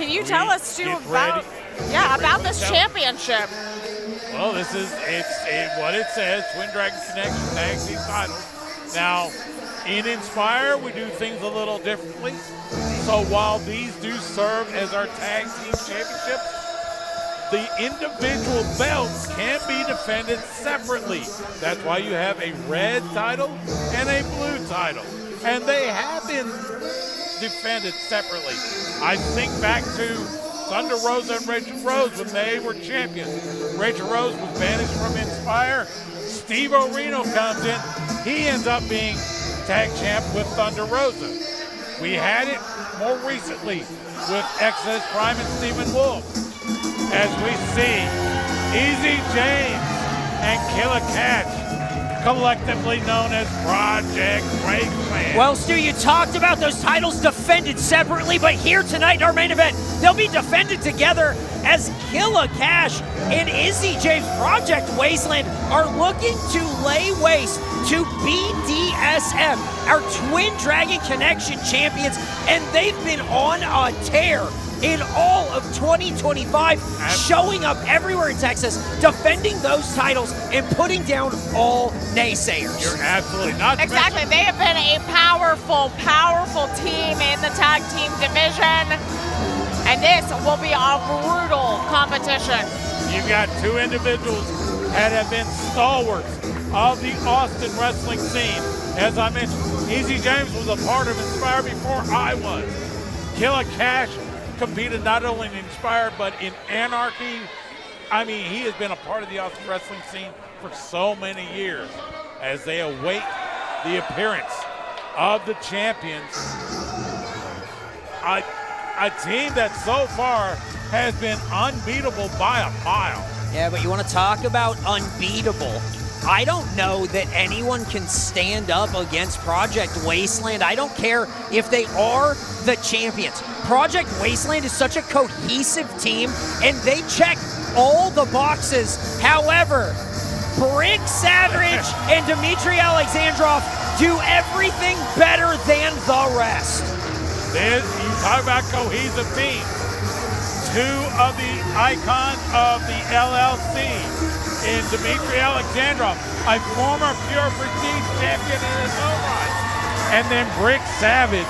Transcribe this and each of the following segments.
can you tell us too about about this championship? Well, this is what it says: Twin Dragon Connection Tag Team Titles. Now, in Inspire, we do things a little differently. So while these do serve as our tag team championships, the individual belts can be defended separately. That's why you have a red title and a blue title. And they have been defended separately. I think back to Thunder Rosa and Rachel Rose when they were champions. Rachel Rose was banished from Inspire. Steve Orino comes in. He ends up being tag champ with Thunder Rosa. We had it more recently with Exodus Prime and Stephen Wolf. As we see Easy James and Killer Catch, collectively known as Project Wasteland. Well, Stu, you talked about those titles defended separately, but here tonight in our main event, they'll be defended together as Killer Cash and Izzy James. Project Wasteland are looking to lay waste to BDSM, our Twin Dragon Connection champions, and they've been on a tear in all of 2025, showing up everywhere in Texas, defending those titles and putting down all naysayers. You're absolutely not. Exactly. They have been a powerful, powerful team in the tag team division. And this will be a brutal competition. You've got two individuals that have been stalwarts of the Austin wrestling scene. As I mentioned, Easy James was a part of Inspire before I was. Killer Cash competed not only in Inspire, but in Anarchy. I mean, he has been a part of the Austin wrestling scene for so many years as they await the appearance of the champions. A team that so far has been unbeatable by a mile. Yeah, but you want to talk about unbeatable. I don't know that anyone can stand up against Project Wasteland. I don't care if they are the champions. Project Wasteland is such a cohesive team, and they check all the boxes. However, Brick Savage and Dmitry Alexandrov do everything better than the rest. You talk about cohesive team. Two of the icons of the LLC in Dmitry Alexandrov, a former Pure Prestige champion in his own right. And then Brick Savage.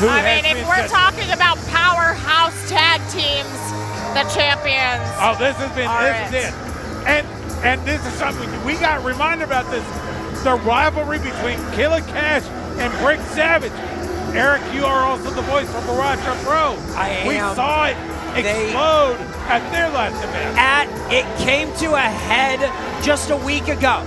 If we're talking about powerhouse tag teams, the champions. Oh, this has been, this is it. And this is something, we got reminded about this, the rivalry between Killer Cash and Brick Savage. Eric, you are also the voice from Baracha Pro. We saw it explode at their last event. It came to a head just a week ago.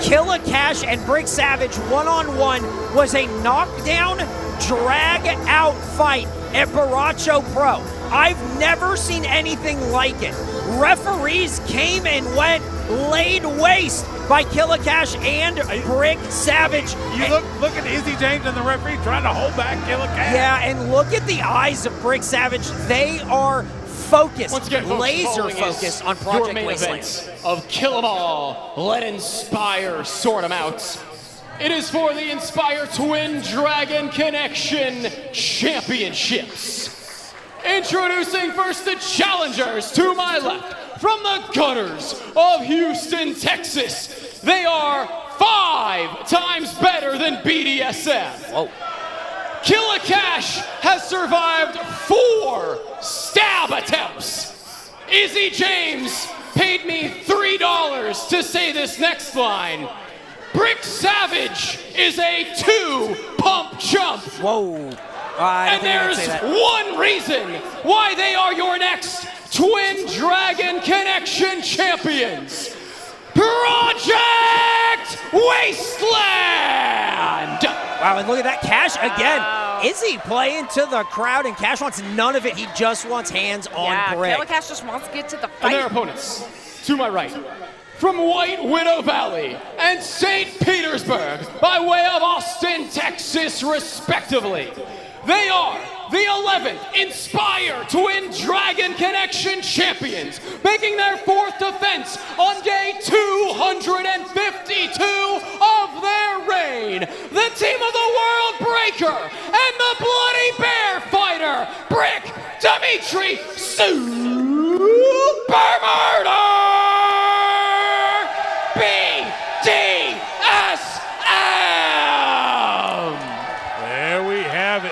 Killer Cash and Brick Savage one-on-one was a knockdown, drag-out fight at Baracho Pro. I've never seen anything like it. Referees came and went, laid waste by Killer Cash and Brick Savage. You look at Izzy James and the referee trying to hold back Killer Cash. Yeah, and look at the eyes of Brick Savage. They are focused, Once again, folks, laser focused on Project Wasteland. Of Kill 'em All, let Inspire sort 'em out. It is for the Inspire Twin Dragon Connection Championships. Introducing first the challengers to my left, from the gutters of Houston, Texas. They are 5 times better than BDSM. Whoa. Killer Cash has survived 4 stab attempts. Izzy James paid me $3 to say this next line. Brick Savage is a 2-pump chump. Whoa. And there's one reason why they are your next Twin Dragon Connection champions. Project Wasteland! Wow, and look at that, Cash again. Izzy playing to the crowd, and Cash wants none of it. He just wants hands on Brick. Killer Cash just wants to get to the fight. And their opponents, to my right, from White Widow Valley and St. Petersburg, by way of Austin, Texas, respectively. They are the 11th Inspire Twin Dragon Connection champions, making their 4th defense on day 252 of their reign. The team of the World Breaker and the Bloody Bear Fighter, Brick Dimitri Super Murder BDSM! There we have it.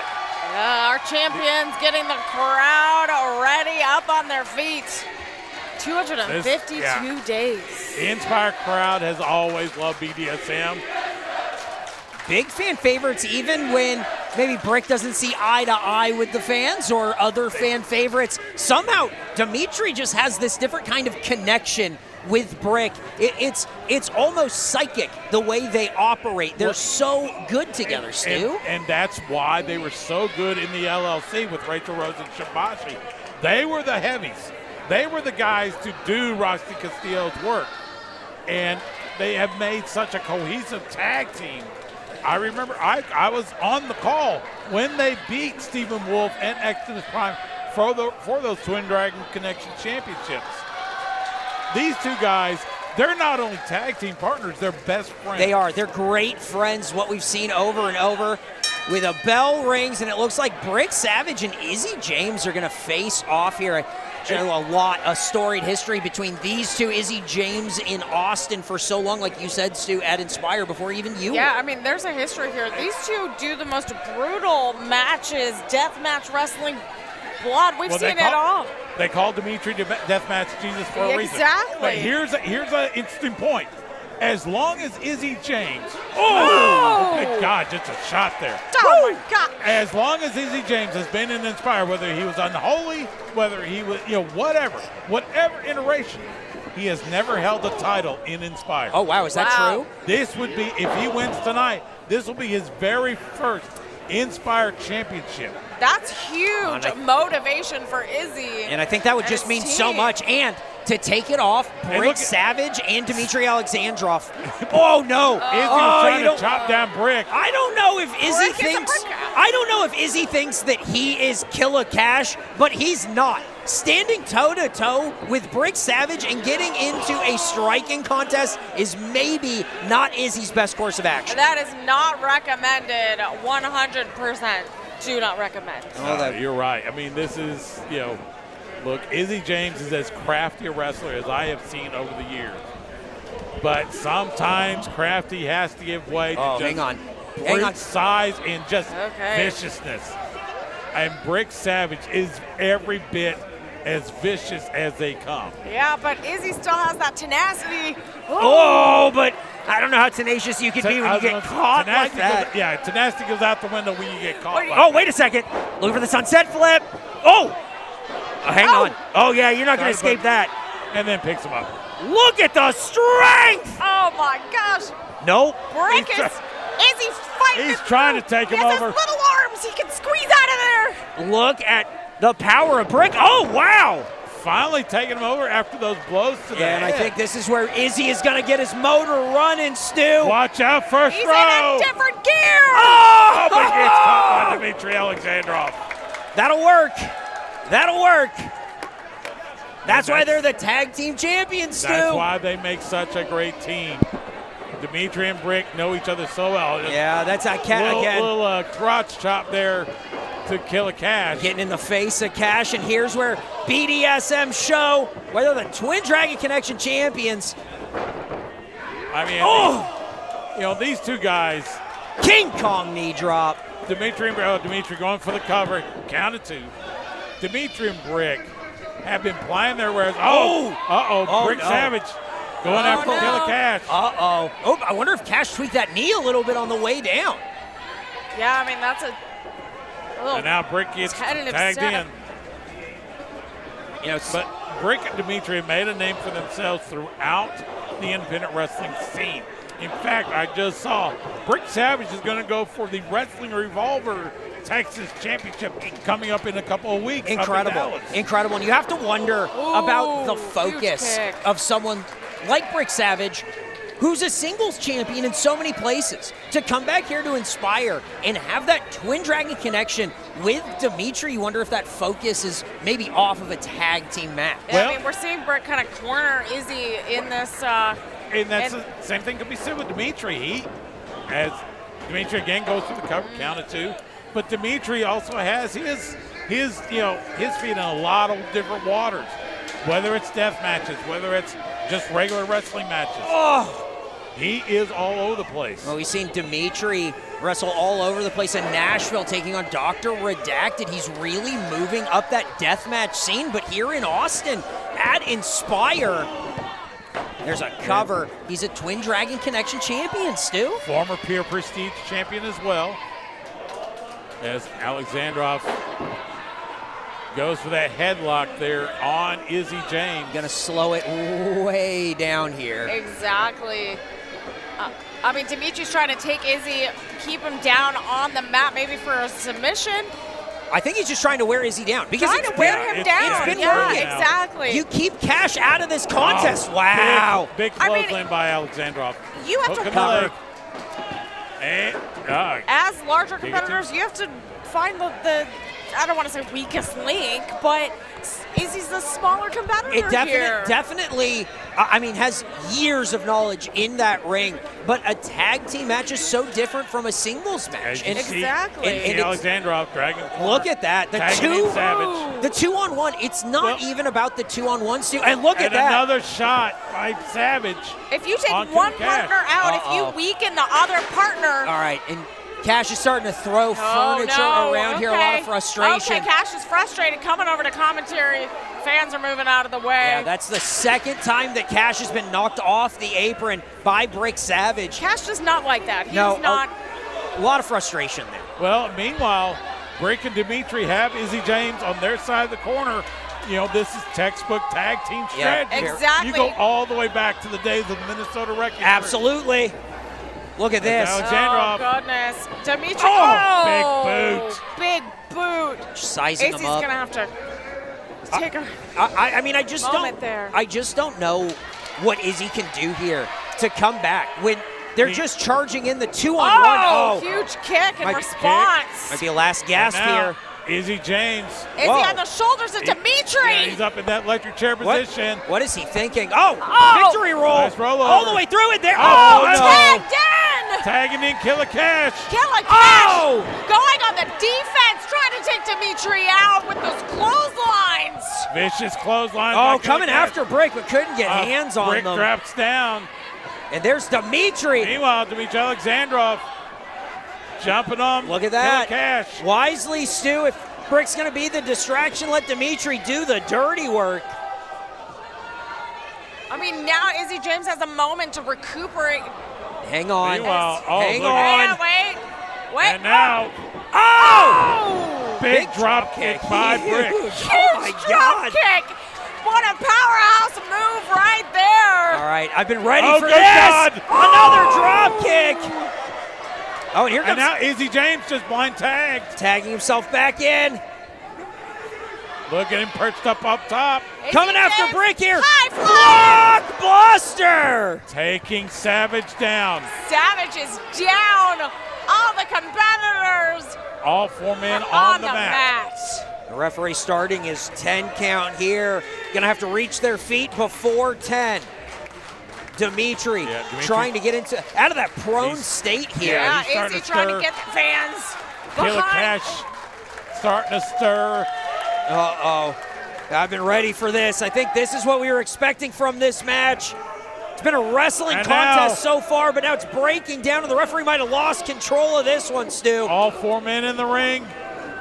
Our champions getting the crowd ready up on their feet. 252 days. The Inspire crowd has always loved BDSM. Big fan favorites, even when maybe Brick doesn't see eye to eye with the fans or other fan favorites. Somehow, Dimitri just has this different kind of connection with Brick. It's almost psychic the way they operate. They're so good together, Stu. And that's why they were so good in the LLC with Rachel Rose and Shabashi. They were the heavies. They were the guys to do Roxy Castillo's work. And they have made such a cohesive tag team. I remember I was on the call when they beat Stephen Wolf and Exodus Prime for those Twin Dragon Connection championships. These two guys, they're not only tag team partners, they're best friends. They are. They're great friends, what we've seen over and over. With a bell rings, and it looks like Brick Savage and Izzy James are going to face off here. You know, a storied history between these two. Izzy James in Austin for so long, like you said, Stu, at Inspire before even you. Yeah, I mean, there's a history here. These two do the most brutal matches, deathmatch wrestling, blood. We've seen it all. They called Dimitri Deathmatch Jesus for a reason. Exactly. But here's an interesting point. As long as Izzy James, good God, just a shot there. Oh my God. As long as Izzy James has been in Inspire, whether he was unholy, whether he was, whatever iteration, he has never held a title in Inspire. Oh, wow, is that true? This would be, if he wins tonight, this will be his very first Inspire championship. That's huge motivation for Izzy. And I think that would just mean so much. And to take it off, Brick Savage and Dimitri Alexandrov. Oh no! Izzy was trying to chop down Brick. I don't know if Izzy thinks that he is Killer Cash, but he's not. Standing toe-to-toe with Brick Savage and getting into a striking contest is maybe not Izzy's best course of action. That is not recommended. 100% do not recommend. You're right. I mean, this is, look, Izzy James is as crafty a wrestler as I have seen over the years. But sometimes crafty has to give way to hang on. size and just viciousness. And Brick Savage is every bit as vicious as they come. Yeah, but Izzy still has that tenacity. Oh, but I don't know how tenacious you can be when you get caught like that. Tenacity goes out the window when you get caught. Wait a second. Looking for the sunset flip. Hang on. Oh, yeah, you're not going to escape that. And then picks him up. Look at the strength. Oh, my gosh. Nope. Brick Izzy's fighting. He's trying to take him over. He has his little arms. He can squeeze out of there. Look at the power of Brick. Oh, wow. Finally taking him over after those blows to the head. And I think this is where Izzy is going to get his motor running, Stu. Watch out, first He's row. in a different gear. Oh, but he gets caught by Dimitri Alexandrov. That'll work. That's why they're the tag team champions, Stu. That's why they make such a great team. Dimitri and Brick know each other so well. Yeah, that's a cat again. Little crotch chop there to Killer Cash. Getting in the face of Cash, and here's where BDSM show whether the Twin Dragon Connection champions. I mean, these two guys. King Kong knee drop. Dimitri going for the cover. Count of two. Dimitri and Brick have been playing their wares. Brick Savage going after Killer Cash. Oh, I wonder if Cash tweaked that knee a little bit on the way down. Yeah, I mean, that's a little and now Brick gets tagged in. But Brick and Dimitri have made a name for themselves throughout the independent wrestling scene. In fact, I just saw Brick Savage is going to go for the Wrestling Revolver Texas Championship coming up in a couple of weeks. Incredible. And you have to wonder about the focus of someone like Brick Savage, who's a singles champion in so many places, to come back here to Inspire and have that Twin Dragon connection with Dimitri. You wonder if that focus is maybe off of a tag team match. Yeah, I mean, we're seeing Brick kind of corner Izzy in this. And that's the same thing could be said with Dimitri. As Dimitri again goes for the cover, count of two. But Dimitri also has his his feet in a lot of different waters, whether it's death matches, whether it's just regular wrestling matches. Oh! He is all over the place. Well, we've seen Dimitri wrestle all over the place in Nashville, taking on Dr. Redacted. He's really moving up that deathmatch scene, but here in Austin at Inspire, there's a cover. He's a Twin Dragon Connection champion, Stu. Former Pure Prestige champion as well. As Alexandrov goes for that headlock there on Izzy James. Gonna slow it way down here. Exactly. I mean, Dimitri's trying to take Izzy, keep him down on the mat, maybe for a submission. I think he's just trying to wear Izzy down. Because Trying to wear him down. It's been Yeah, working. exactly. You keep Cash out of this contest. Wow. Big I mean, clothesline by Alexandrov. You have Hook to in the cover. leg. And, As larger Take it competitors, you have to find the I don't want to say weakest link, but Izzy's the smaller competitor It here. definitely, I mean, has years of knowledge in that ring, but a tag team match is so different from a singles match. as you see, Exactly. Izzy And it's- Alexandrov dragging the corner, Look at that. tagging in Savage. The 2-on-1, it's not Well- even about the 2-on-1, Stu. And look at And that. another shot by Savage. If you take On one Cash. partner out, if you Uh-oh. weaken the other partner. All right, and Cash is starting to throw furniture no. around here, a lot of frustration. Okay, Cash is frustrated, coming over to commentary. Fans are moving out of the way. Yeah, that's the second time that Cash has been knocked off the apron by Brick Savage. Cash does not like that. He's No, not. A lot of frustration there. Well, meanwhile, Brick and Dimitri have Izzy James on their side of the corner. This is textbook tag team Yeah, strategy. exactly. You go all the way back to the days of the Minnesota Wrecking Crew. Absolutely. Look at this. Alexandrov. Oh, goodness. Dimitri. Oh, big boot. Big boot. Sizing Izzy's him up. going to have to take a I mean, I just moment don't. there. I just don't know what Izzy can do here to come back when they're just charging in the 2-on-1. Oh, huge kick in Might- response. Might be a last gasp And now, here. Izzy James. Izzy Whoa. on the shoulders of Dimitri. Yeah, he's up in that electric chair What? position. What is he thinking? Oh, Oh. victory roll. Nice roll All over. the way through it there. Oh, Oh, no. Tagged in. Tagging in Killer Cash. Killer Cash Oh! going on the defense, trying to take Dimitri out with those clotheslines. Vicious clothesline. Oh, by Killer coming Cash. after Brick, but couldn't get hands on Brick them. drops down. And there's Dimitri. Meanwhile, Dimitri Alexandrov jumping on Look at that. Killer Cash. Wisely, Stu, if Brick's going to be the distraction, let Dimitri do the dirty work. I mean, now Izzy James has a moment to recuperate. Hang on. Meanwhile, oh, Hang look. on. Wait. And now, Oh! big drop kick by Brick. Oh, my Huge God. drop kick. What a powerhouse move right there. All right, I've been ready Oh, for good this. God. Another drop kick. Oh, and here And comes now Izzy James just blind tagged. tagging himself back in. Look at him perched up top. Izzy Coming after James, Brick here. High fly. Blockbuster. Taking Savage down. Savage is down. All the competitors All 4 men are on the mat. The referee starting his 10 count here. Gonna have to reach their feet before 10. Dimitri, Yeah, Dimitri. trying to get out of that prone He's- state here. Yeah, he's Yeah, starting Izzy to trying to stir. get the fans Killer behind. Cash starting to stir. Uh-oh. I've been ready for this. I think this is what we were expecting from this match. It's been a wrestling And contest now- so far, but now it's breaking down, and the referee might have lost control of this one, Stu. All 4 men in the ring.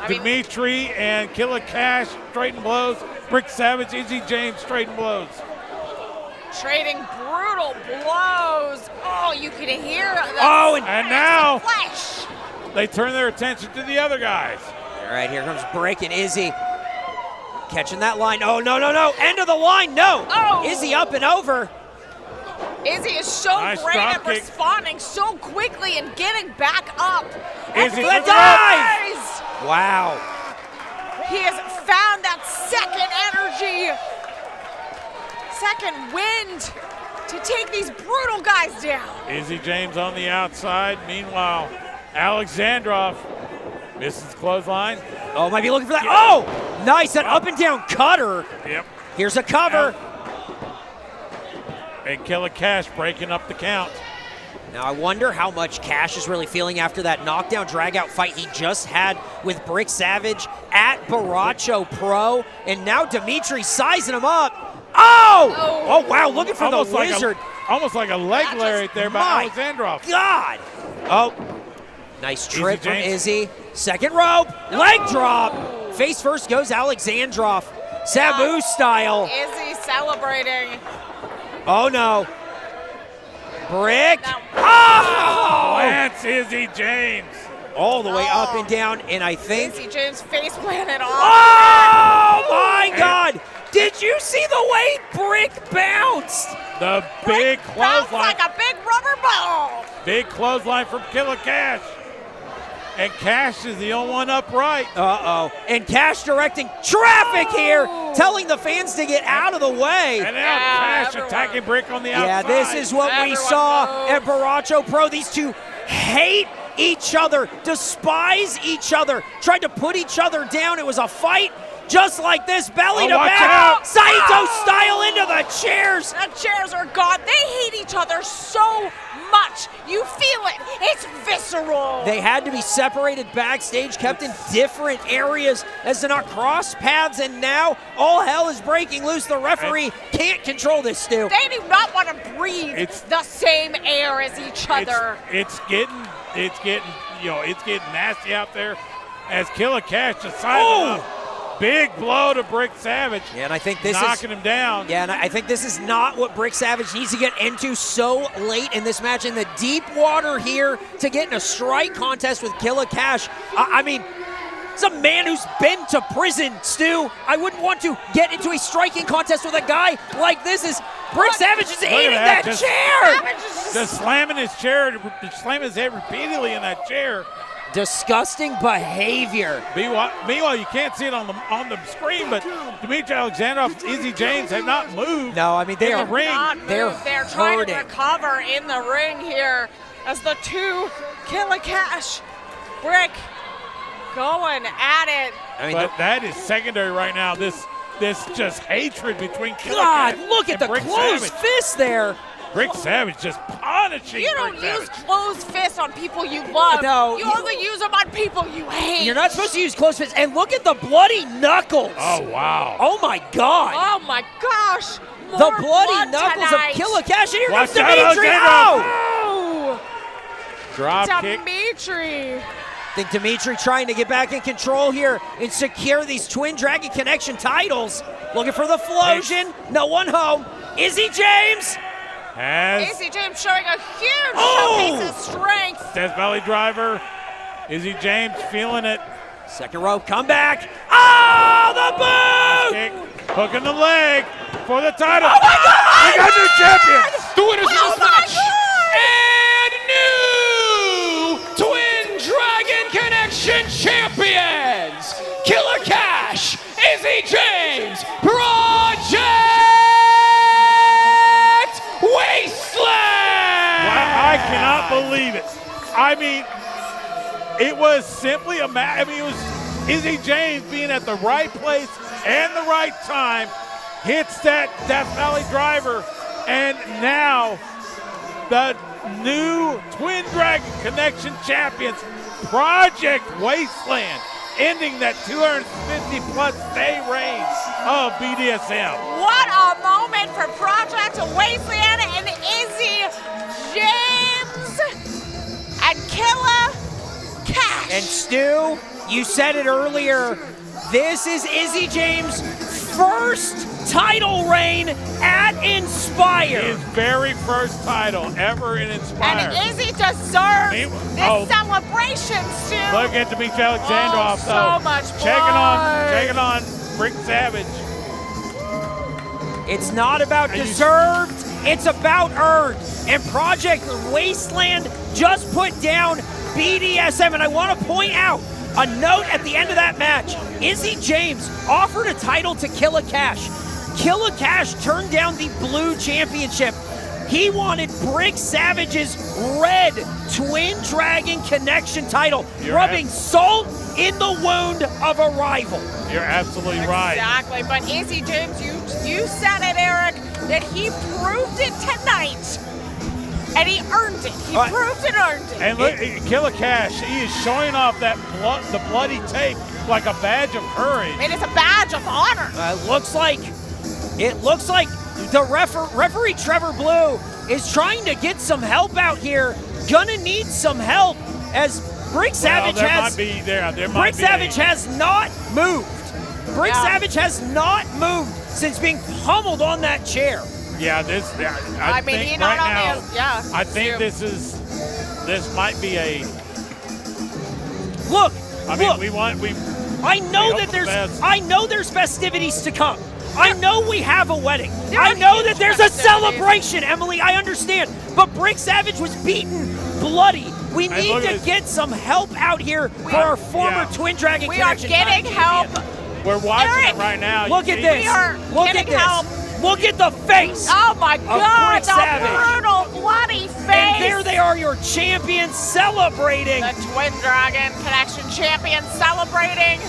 I mean- Dimitri and Killer Cash straighten blows. Brick Savage, Izzy James straighten blows. Trading brutal blows. Oh, you can hear the Oh, and And now flesh. they turn their attention to the other guys. all right, here comes Brick and Izzy. Catching that line. Oh, no, no, no. End of the line. No. Oh. Izzy up and over. Izzy is so Nice great drop at kick. responding so quickly and getting back up. Izzy And for the dives. Wow. He has found that second energy, second wind to take these brutal guys down. Izzy James on the outside. Meanwhile, Alexandrov misses clothesline. Oh, might be looking for that. Oh, nice. That up and down cutter. Yep. Here's a cover. And Killer Cash breaking up the count. Now I wonder how much Cash is really feeling after that knockdown drag-out fight he just had with Brick Savage at Baracho Pro. And now Dimitri sizing him up. Oh wow, looking for the wizard. Almost like a leg lariat there by Alexandrov. God. Oh, nice trip from Izzy. Second rope, leg drop. Face first goes Alexandrov. Sabu style. Izzy celebrating. Oh no. Brick. No. Oh! Lance Izzy James. All the way up and down, and I think. Izzy James face planted off. Oh my God! Did you see the way Brick bounced? The big Bounced clothesline. like a big rubber ball. Big clothesline from Killer Cash. And Cash is the only one upright. Uh-oh. And Cash directing traffic here, telling the fans to get out of the way. And now Cash attacking Brick on the outside. Yeah, this is what we saw at Baracho Pro. These two hate each other, despise each other, tried to put each other down. It was a fight just like this, belly to back, Saito style into the chairs. The chairs are gone. They hate each other so much. You feel it. It's visceral. They had to be separated backstage, kept in different areas as to not cross paths, and now all hell is breaking loose. The referee can't control this, Stu. They do not want to breathe the same air as each other. It's getting nasty out there as Killer Cash decided big blow to Brick Savage. Yeah, and I think this knocking him down. Yeah, and I think this is not what Brick Savage needs to get into so late in this match, in the deep water here, to get in a strike contest with Killer Cash. I mean, it's a man who's been to prison, Stu. I wouldn't want to get into a striking contest with a guy like this. Is Brick Savage is eating that chair. Just slamming his chair, slamming his head repeatedly in that chair. Disgusting behavior. Meanwhile, you can't see it on the screen, but Dimitri Alexandrov, Izzy James have not moved. No, I mean they are in the ring. They're trying to recover in the ring here as the two Killer Cash, Brick going at it. I mean, but that is secondary right now. This just hatred between Killer God, Cash look at and the Brick closed Savage. fist there. Brick Savage just punishing. You don't Brick use Savage. closed fists on people you love. No, you only use them on people you hate. You're not supposed to use closed fists. And look at the bloody knuckles. Oh, wow. Oh, my God. Oh, my gosh. The bloody knuckles of Killer Cash. And here comes Watch out, Dimitri. Oh! Drop kick. Dimitri. I think Dimitri trying to get back in control here and secure these Twin Dragon Connection titles. Looking for the Flosion. No one home. Izzy James. Izzy James showing a huge showcase of strength. Death Valley Driver. Izzy James feeling it. Second rope comeback. Oh, the boot! Kick, hook in the leg for the title. Oh, my God! We got new champions. The winners of Oh, this my match God! and new Twin Dragon Connection champions, Killer Cash, Izzy James, Project Wasteland! I cannot believe it. I mean, it was simply a match. I mean, it was Izzy James being at the right place and the right time, hits that Death Valley Driver, and now the new Twin Dragon Connection champions, Project Wasteland, ending that 250-plus day reign of BDSM. What a moment for Project Wasteland and Izzy James and Killer Cash. And Stu, you said it earlier, this is Izzy James' first title reign at Inspire. His very first title ever in Inspire. And Izzy deserves this celebration, Stu. Look at Dimitri Alexandrov, so much blood. checking on Brick Savage. It's not about deserved, it's about earned. And Project Wasteland just put down BDSM. And I want to point out a note at the end of that match. Izzy James offered a title to Killer Cash. Killer Cash turned down the blue championship. He wanted Brick Savage's red Twin Dragon Connection title, rubbing salt in the wound of a rival. You're absolutely right. Exactly, but Izzy James, you said it, Eric, that he proved it tonight. And he earned it. He proved and earned it. And look, Killer Cash, he is showing off that the bloody tape like a badge of courage. It is a badge of honor. It looks like the referee Trevor Blue is trying to get some help out here. Gonna need some help as Brick Savage has not moved. Brick Savage has not moved since being pummeled on that chair. Yeah, I think right now, I think this might be a look. I mean, look. I know there's festivities to come. I know we have a wedding. I know that there's a celebration, Emily. I understand. But Brick Savage was beaten bloody. We need to get some help out here for our former Twin Dragon Connection. We are getting help. We're watching it right now. Look at this. Look at this. Look at the face. Oh my God, the brutal, bloody face. And there they are, your champions celebrating. The Twin Dragon Connection champions celebrating.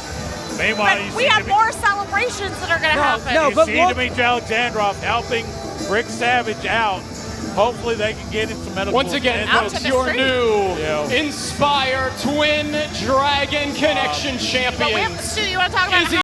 Meanwhile, we have more celebrations that are going to happen. You see Dimitri Alexandrov helping Brick Savage out. Hopefully they can get him some medical Once again, folks, your new Inspire Twin Dragon Connection champion. But you want to talk about